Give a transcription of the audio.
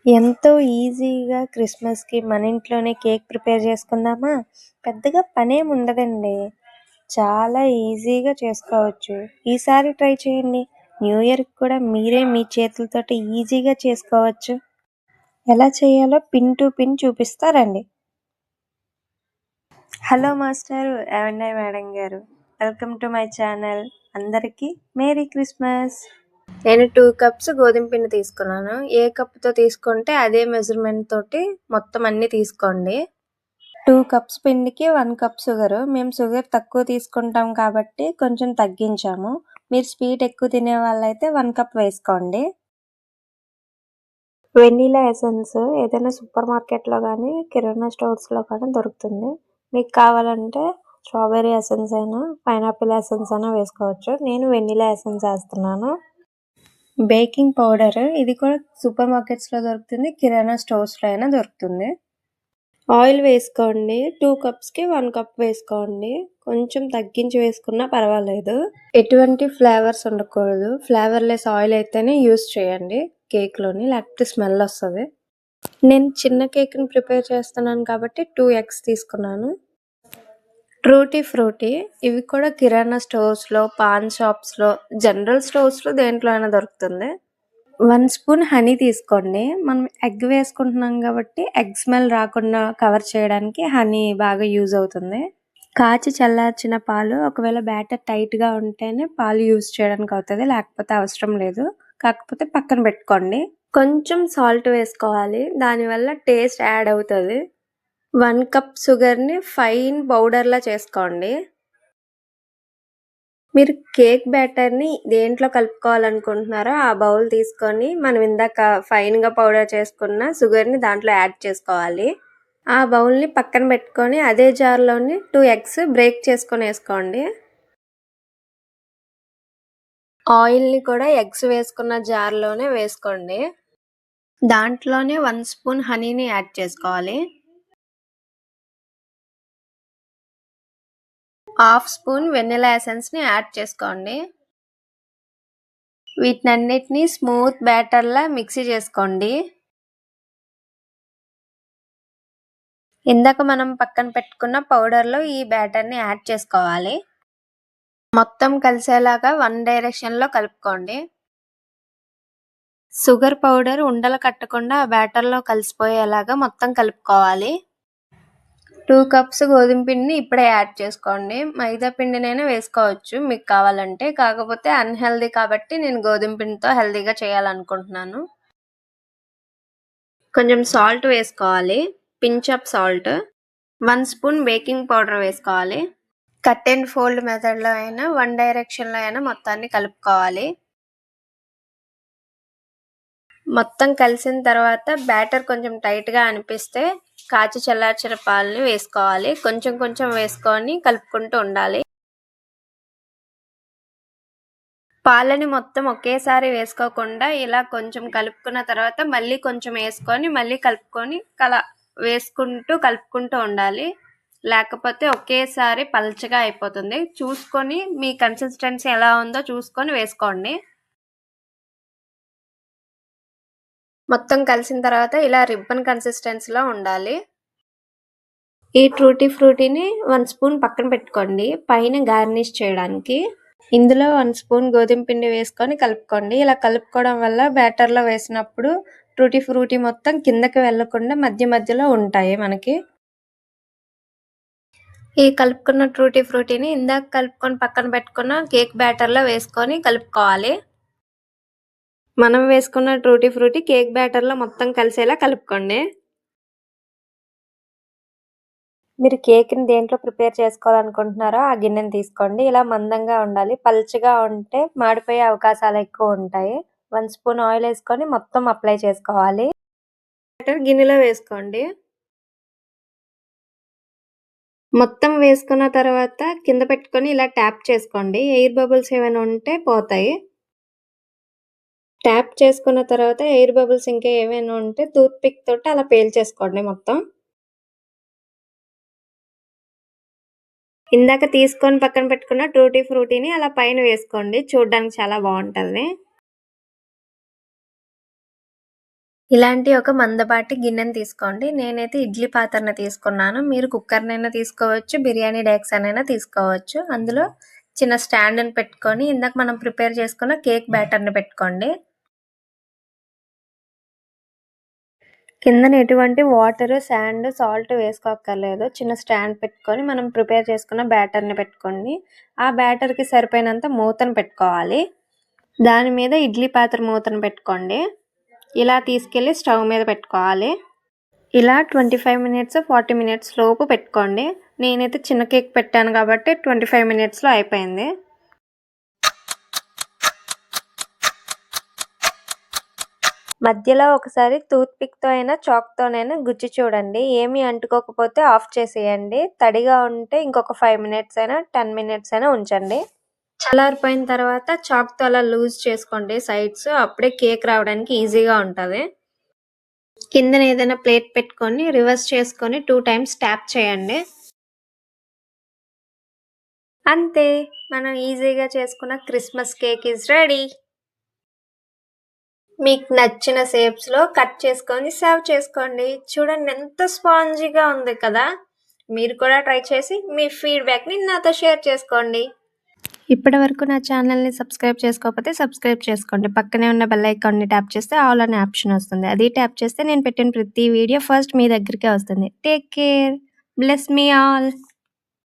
ఎంతో ఈజీగా క్రిస్మస్‌కి మన ఇంట్లోనే కేక్ ప్రిపేర్ చేసుకుందామా? పెద్దగా పనేముండదండి. చాలా ఈజీగా చేసుకోవచ్చు. ఈసారి ట్రై చేయండి. న్యూ ఇయర్‌కి కూడా మీరే మీ చేతులతోటి ఈజీగా చేసుకోవచ్చు. ఎలా చేయాలో పిన్ టు పిన్ చూపిస్తా రండి. హలో మాస్టారు, ఏవండే మేడం గారు. Welcome to my channel. అందరికీ మేరీ క్రిస్మస్. నేను 2 కప్స్ గోధుమ పిండి తీసుకున్నాను. ఏ కప్‌తో తీసుకుంటే అదే మెజర్‌మెంట్ తోటి మొత్తం అన్నీ తీసుకోండి. 2 కప్స్ పిండికి 1 కప్ షుగరు. మేము షుగర్ తక్కువ తీసుకుంటాం కాబట్టి కొంచెం తగ్గించాము. మీరు స్వీట్ ఎక్కువ తినే వాళ్ళైతే 1 కప్ వేసుకోండి. వెనిలా ఎసెన్స్ ఏదైనా సూపర్ మార్కెట్‌లో గానీ, కిరాణా స్టోర్స్‌లో కానీ దొరుకుతుంది. మీకు కావాలంటే స్ట్రాబెర్రీ ఎసెన్స్ అయినా, పైనాపిల్ ఎసెన్స్ అయినా వేసుకోవచ్చు. నేను వెనిలా ఎసెన్స్ ఏస్తున్నాను. బేకింగ్ పౌడర్ ఇది కూడా సూపర్ మార్కెట్స్‌లో దొరుకుతుంది. కిరాణా స్టోర్స్‌లో అయినా దొరుకుతుంది. ఆయిల్ వేసుకోండి. 2 కప్స్‌కి 1 కప్ వేసుకోండి. కొంచెం తగ్గించి వేసుకున్నా పర్వాలేదు. ఎటువంటి ఫ్లేవర్స్ ఉండకూడదు. ఫ్లేవర్‌లెస్ ఆయిల్ అయితేనే యూజ్ చేయండి కేక్‌లోని, లేకపోతే స్మెల్ వస్తది. నేను చిన్న కేక్‌ని ప్రిపేర్ చేస్తున్నాను కాబట్టి 2 ఎగ్స్ తీసుకున్నాను. ట్రూటీ ఫ్రూటీ ఇవి కూడా కిరాణా స్టోర్స్‌లో, పాన్ షాప్స్‌లో, జనరల్ స్టోర్స్‌లో దేంట్లో అయినా దొరుకుతుంది. 1 స్పూన్ హనీ తీసుకోండి. మనం ఎగ్ వేసుకుంటున్నాం కాబట్టి ఎగ్ స్మెల్ రాకుండా కవర్ చేయడానికి హనీ బాగా యూజ్ అవుతుంది. కాచి చల్లార్చిన పాలు, ఒకవేళ బ్యాటర్ టైట్‌గా ఉంటేనే పాలు యూజ్ చేయడానికి అవుతది. లేకపోతే అవసరం లేదు. కాకపోతే పక్కన పెట్టుకోండి. కొంచెం సాల్ట్ వేసుకోవాలి. దానివల్ల టేస్ట్ యాడ్ అవుతది. 1 కప్ షుగర్‌ని ఫైన్ పౌడర్‌లా చేసుకోండి. మీరు కేక్ బ్యాటర్‌ని దేంట్లో కలుపుకోవాలనుకుంటున్నారో ఆ బౌల్ తీసుకొని మనం ఇందాక ఫైన్‌గా పౌడర్ చేసుకున్న షుగర్‌ని దాంట్లో యాడ్ చేసుకోవాలి. ఆ బౌల్‌ని పక్కన పెట్టుకొని అదే జార్‌లోని 2 ఎగ్స్ బ్రేక్ చేసుకొని వేసుకోండి. ఆయిల్‌ని కూడా ఎగ్స్ వేసుకున్న జార్‌లోనే వేసుకోండి. దాంట్లోనే 1 స్పూన్ హనీని యాడ్ చేసుకోవాలి. 1/2 స్పూన్ వెనిలా ఎసెన్స్‌ని యాడ్ చేసుకోండి. వీటన్నిటిని స్మూత్ బ్యాటర్‌లా మిక్సీ చేసుకోండి. ఇందాక మనం పక్కన పెట్టుకున్న పౌడర్‌లో ఈ బ్యాటర్‌ని యాడ్ చేసుకోవాలి. మొత్తం కలిసేలాగా వన్ డైరెక్షన్‌లో కలుపుకోండి. షుగర్ పౌడర్ ఉండలు కట్టకుండా ఆ బ్యాటర్‌లో కలిసిపోయేలాగా మొత్తం కలుపుకోవాలి. 2 కప్స్ గోధుమ పిండిని ఇప్పుడే యాడ్ చేసుకోండి. మైదా పిండినైనా వేసుకోవచ్చు మీకు కావాలంటే. కాకపోతే అన్‌హెల్తీ కాబట్టి నేను గోధుమ పిండితో హెల్తీగా చేయాలనుకుంటున్నాను. కొంచెం సాల్ట్ వేసుకోవాలి. Pinch of salt. 1 spoon baking powder వేసుకోవాలి. కట్ అండ్ ఫోల్డ్ మెథడ్‌లో అయినా, వన్ డైరెక్షన్‌లో అయినా మొత్తాన్ని కలుపుకోవాలి. మొత్తం కలిసిన తర్వాత బ్యాటర్ కొంచెం టైట్‌గా అనిపిస్తే కాచి చల్లార్చిన పాలని వేసుకోవాలి. కొంచెం కొంచెం వేసుకొని కలుపుకుంటూ ఉండాలి. పాలని మొత్తం ఒకేసారి వేసుకోకుండా ఇలా కొంచెం కలుపుకున్న తర్వాత మళ్ళీ కొంచెం వేసుకొని మళ్ళీ కలుపుకొని కలుపుకుంటూ ఉండాలి. లేకపోతే ఒకేసారి పల్చగా అయిపోతుంది. చూసుకొని మీ కన్సిస్టెన్సీ ఎలా ఉందో చూసుకొని వేసుకోండి. మొత్తం కలిసిన తర్వాత ఇలా రిబ్బన్ కన్సిస్టెన్సీలో ఉండాలి. ఈ ట్రూటీ ఫ్రూటీని 1 స్పూన్ పక్కన పెట్టుకోండి పైన గార్నిష్ చేయడానికి. ఇందులో 1 స్పూన్ గోధుమ పిండి వేసుకొని కలుపుకోండి. ఇలా కలుపుకోవడం వల్ల బ్యాటర్‌లో వేసినప్పుడు ట్రూటీ ఫ్రూటీ మొత్తం కిందకి వెళ్లకుండా మధ్య మధ్యలో ఉంటాయి మనకి. ఈ కలుపుకున్న ట్రూటీ ఫ్రూటీని ఇందాక కలుపుకొని పక్కన పెట్టుకున్న కేక్ బ్యాటర్‌లో వేసుకొని కలుపుకోవాలి. మనం వేసుకున్న ట్రూటీ ఫ్రూటీ కేక్ బ్యాటర్‌లో మొత్తం కలిసేలా కలుపుకోండి. మీరు కేక్‌ని దేంట్లో ప్రిపేర్ చేసుకోవాలనుకుంటున్నారో ఆ గిన్నెని తీసుకోండి. ఇలా మందంగా ఉండాలి. పల్చగా ఉంటే మాడిపోయే అవకాశాలు ఎక్కువ ఉంటాయి. 1 స్పూన్ ఆయిల్ వేసుకొని మొత్తం అప్లై చేసుకోవాలి. బ్యాటర్ గిన్నెలో వేసుకోండి. మొత్తం వేసుకున్న తర్వాత కింద పెట్టుకొని ఇలా ట్యాప్ చేసుకోండి. ఎయిర్ బబుల్స్ ఏమైనా ఉంటే పోతాయి. ట్యాప్ చేసుకున్న తర్వాత ఎయిర్ బబుల్స్ ఇంకా ఏమైనా ఉంటే టూత్ పిక్ తోటి అలా పేల్చేసుకోండి మొత్తం. ఇందాక తీసుకొని పక్కన పెట్టుకున్న ట్రూటీ ఫ్రూటీని అలా పైన వేసుకోండి. చూడడానికి చాలా బాగుంటది. ఇలాంటి ఒక మందపాటి గిన్నెని తీసుకోండి. నేనైతే ఇడ్లీ పాత్రని తీసుకున్నాను. మీరు కుక్కర్‌నైనా తీసుకోవచ్చు, బిర్యానీ డేక్సానైనా తీసుకోవచ్చు. అందులో చిన్న స్టాండ్‌ని పెట్టుకొని ఇందాక మనం ప్రిపేర్ చేసుకున్న కేక్ బ్యాటర్‌ని పెట్టుకోండి. కిందన ఎటువంటి వాటర్, శాండ్, సాల్ట్ వేసుకోక్కర్లేదు. చిన్న స్టాండ్ పెట్టుకొని మనం ప్రిపేర్ చేసుకున్న బ్యాటర్‌ని పెట్టుకోండి. ఆ బ్యాటర్‌కి సరిపోయినంత మూతను పెట్టుకోవాలి. దాని మీద ఇడ్లీ పాత్ర మూతను పెట్టుకోండి. ఇలా తీసుకెళ్ళి స్టవ్ మీద పెట్టుకోవాలి. ఇలా 25 మినిట్స్ 40 మినిట్స్ లోపు పెట్టుకోండి. నేనైతే చిన్న కేక్ పెట్టాను కాబట్టి 25 మినిట్స్లో అయిపోయింది. మధ్యలో ఒకసారి టూత్ పిక్తో అయినా చాక్తోనైనా గుచ్చి చూడండి. ఏమీ అంటుకోకపోతే ఆఫ్ చేసేయండి. తడిగా ఉంటే ఇంకొక 5 మినిట్స్ అయినా 10 మినిట్స్ అయినా ఉంచండి. చల్లారిపోయిన తర్వాత చాక్తో అలా లూజ్ చేసుకోండి సైడ్స్. అప్పుడే కేక్ రావడానికి ఈజీగా ఉంటుంది. కిందన ఏదైనా ప్లేట్ పెట్టుకొని రివర్స్ చేసుకొని 2 టైమ్స్ ట్యాప్ చేయండి. అంతే, మనం ఈజీగా చేసుకున్న క్రిస్మస్ కేక్ ఈజ్ రెడీ. మీకు నచ్చిన షేప్స్లో కట్ చేసుకొని సర్వ్ చేసుకోండి. చూడండి ఎంత స్పాంజీగా ఉంది కదా. మీరు కూడా ట్రై చేసి మీ ఫీడ్బ్యాక్ని నాతో షేర్ చేసుకోండి. ఇప్పటి వరకు నా ఛానల్ని సబ్స్క్రైబ్ చేసుకోకపోతే సబ్స్క్రైబ్ చేసుకోండి. పక్కనే ఉన్న బెల్ ఐకాన్ని ట్యాప్ చేస్తే ఆల్ అనే ఆప్షన్ వస్తుంది. అది ట్యాప్ చేస్తే నేను పెట్టిన ప్రతి వీడియో ఫస్ట్ మీ దగ్గరికే వస్తుంది. Take care, bless me all.